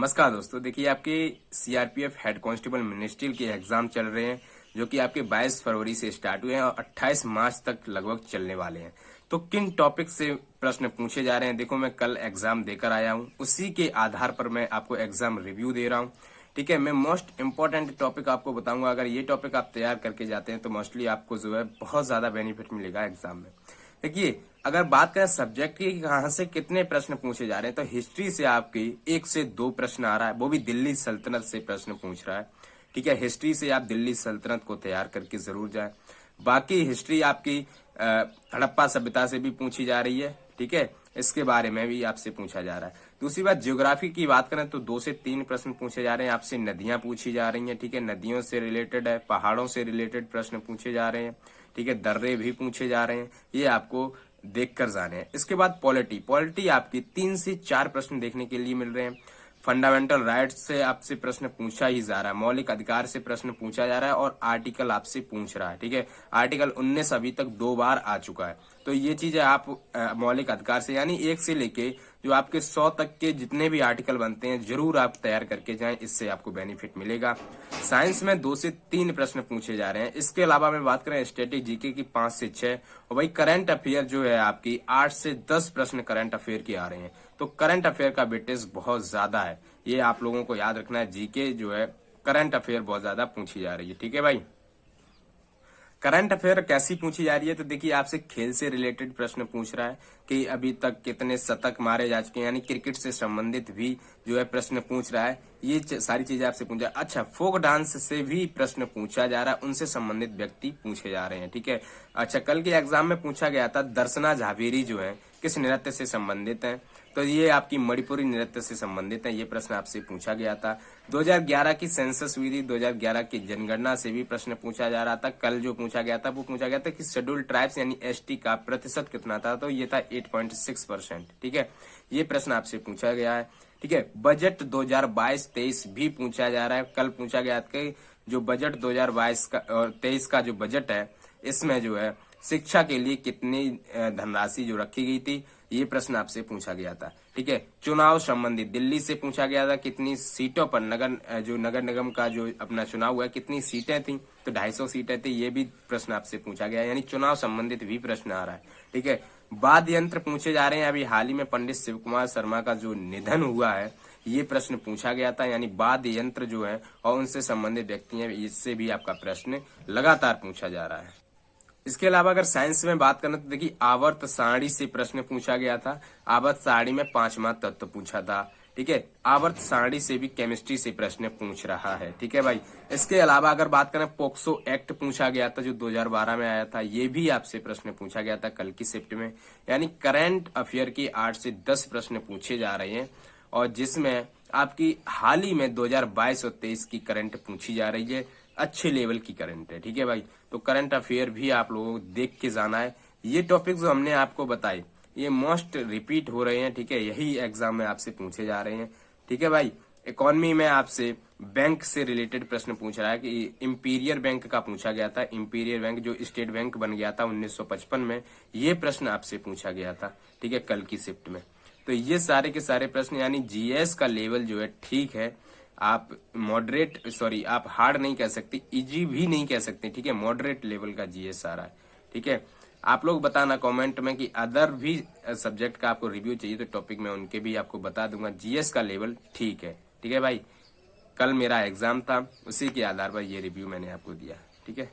नमस्कार दोस्तों, देखिए आपके सीआरपीएफ हेड कांस्टेबल मिनिस्ट्रियल के एग्जाम चल रहे हैं जो कि आपके 22 फरवरी से स्टार्ट हुए हैं और 28 मार्च तक लगभग चलने वाले हैं। तो किन टॉपिक से प्रश्न पूछे जा रहे हैं, देखो मैं कल एग्जाम देकर आया हूं, उसी के आधार पर मैं आपको एग्जाम रिव्यू दे रहा हूं। ठीक है, मैं मोस्ट इंपॉर्टेंट टॉपिक आपको बताऊंगा। अगर ये टॉपिक आप तैयार करके जाते हैं तो मोस्टली आपको जो है बहुत ज्यादा बेनिफिट मिलेगा एग्जाम में। देखिए, अगर बात करें सब्जेक्ट की कहां से कितने प्रश्न पूछे जा रहे हैं, तो हिस्ट्री से आपकी 1 से 2 प्रश्न आ रहा है, वो भी दिल्ली सल्तनत से प्रश्न पूछ रहा है। ठीक है, हिस्ट्री से आप दिल्ली सल्तनत को तैयार करके जरूर जाएं। बाकी हिस्ट्री आपकी हड़प्पा सभ्यता से भी पूछी जा रही है। ठीक है, इसके बारे में भी आपसे पूछा जा रहा है। दूसरी बात, ज्योग्राफी की बात करें तो 2 से 3 प्रश्न पूछे जा रहे हैं, आपसे नदियां पूछी जा रही हैं। ठीक है, नदियों से रिलेटेड है, पहाड़ों से रिलेटेड प्रश्न पूछे जा रहे हैं। ठीक है, दर्रे भी पूछे जा रहे हैं, ये आपको देखकर जाने हैं। इसके बाद पॉलिटी आपकी 3 से 4 प्रश्न देखने के लिए मिल रहे हैं। फंडामेंटल राइट्स से आपसे प्रश्न पूछा ही जा रहा है, मौलिक अधिकार से प्रश्न पूछा जा रहा है और आर्टिकल आपसे पूछ रहा है। ठीक है, आर्टिकल 19 अभी तक 2 बार आ चुका है। तो ये चीजें आप मौलिक अधिकार से यानी 1 से लेके जो आपके 100 तक के जितने भी आर्टिकल बनते हैं जरूर आप तैयार करके जाएं, इससे आपको बेनिफिट मिलेगा। साइंस में 2 से 3 प्रश्न पूछे जा रहे हैं। इसके अलावा मैं बात करें स्टैटिक जीके की 5 से 6 और भाई करंट अफेयर जो है आपकी 8 से 10 प्रश्न करंट अफेयर के आ रहे हैं। तो करंट अफेयर का वेटेज बहुत ज्यादा है, ये आप लोगों को याद रखना है। जीके जो है करंट अफेयर बहुत ज्यादा पूछी जा रही है। ठीक है भाई, करंट अफेयर कैसी पूछी जा रही है, तो देखिए आपसे खेल से रिलेटेड प्रश्न पूछ रहा है कि अभी तक कितने शतक मारे जा चुके हैं, यानी क्रिकेट से संबंधित भी जो है प्रश्न पूछ रहा है। ये सारी चीजें आपसे पूछा। अच्छा, फोक डांस से भी प्रश्न पूछा जा रहा है, उनसे संबंधित व्यक्ति पूछे जा रहे हैं। ठीक है, अच्छा कल के एग्जाम में पूछा गया था दर्शना झावेरी जो है किस नृत्य से संबंधित है, तो ये आपकी मणिपुरी नृत्य से संबंधित है। ये प्रश्न आपसे पूछा गया था। 2011 की सेंसस हुई थी, 2011 की जनगणना से भी प्रश्न पूछा जा रहा था। कल जो पूछा गया था वो पूछा गया था कि शेड्यूल्ड ट्राइब्स यानी एसटी का प्रतिशत कितना था, तो ये था 8.6%। ठीक है, ये प्रश्न आपसे पूछा गया है। ठीक है, बजट 2022-23 भी पूछा जा रहा है। कल पूछा गया था कि जो बजट 2022 का और 23 का जो बजट है, इसमें जो है शिक्षा के लिए कितनी धनराशि जो रखी गई थी, ये प्रश्न आपसे पूछा गया था। ठीक है, चुनाव संबंधित दिल्ली से पूछा गया था कितनी सीटों पर नगर निगम का जो अपना चुनाव हुआ कितनी सीटें थी, तो 250 सीटें थी। ये भी प्रश्न आपसे पूछा गया, यानी चुनाव संबंधित भी प्रश्न आ रहा है। ठीक है, वाद्य यंत्र पूछे जा रहे हैं। अभी हाल ही में पंडित शिव कुमार शर्मा का जो निधन हुआ है, ये प्रश्न पूछा गया था, यानी वाद्य यंत्र जो है और उनसे संबंधित व्यक्ति हैं, इससे भी आपका प्रश्न लगातार पूछा जा रहा है। इसके अलावा अगर साइंस में बात करें तो देखिए आवर्त सारणी से प्रश्न पूछा गया था। आवर्त सारणी में 5वां तत्व पूछा था। ठीक है, आवर्त सारणी से भी केमिस्ट्री से प्रश्न पूछ रहा है। ठीक है भाई, इसके अलावा अगर बात करें पोक्सो एक्ट पूछा गया था जो 2012 में आया था, ये भी आपसे प्रश्न पूछा गया था कल की शिफ्ट में। यानी करंट अफेयर के 8 से 10 प्रश्न पूछे जा रहे हैं और जिसमें आपकी हाल ही में 2022 और 23 की करंट पूछी जा रही है। अच्छे लेवल की करंट है। ठीक है भाई, तो करंट अफेयर भी आप लोगों को देख के जाना है। ये टॉपिक जो हमने आपको बताए ये मोस्ट रिपीट हो रहे हैं। ठीक है, यही एग्जाम में आपसे पूछे जा रहे हैं। ठीक है भाई, इकोनॉमी में आपसे बैंक से रिलेटेड प्रश्न पूछ रहा है कि इंपीरियल बैंक का पूछा गया था। इंपीरियल बैंक जो स्टेट बैंक बन गया था 1955 में, ये प्रश्न आपसे पूछा गया था। ठीक है, कल की शिफ्ट में। तो ये सारे के सारे प्रश्न, यानी जीएस का लेवल जो है ठीक है, आप आप हार्ड नहीं कह सकते, इजी भी नहीं कह सकते। ठीक है, मॉडरेट लेवल का जीएस आ रहा है। ठीक है, आप लोग बताना कमेंट में कि अदर भी सब्जेक्ट का आपको रिव्यू चाहिए तो टॉपिक में उनके भी आपको बता दूंगा। जीएस का लेवल ठीक है। ठीक है भाई, कल मेरा एग्जाम था, उसी के आधार पर ये रिव्यू मैंने आपको दिया। ठीक है।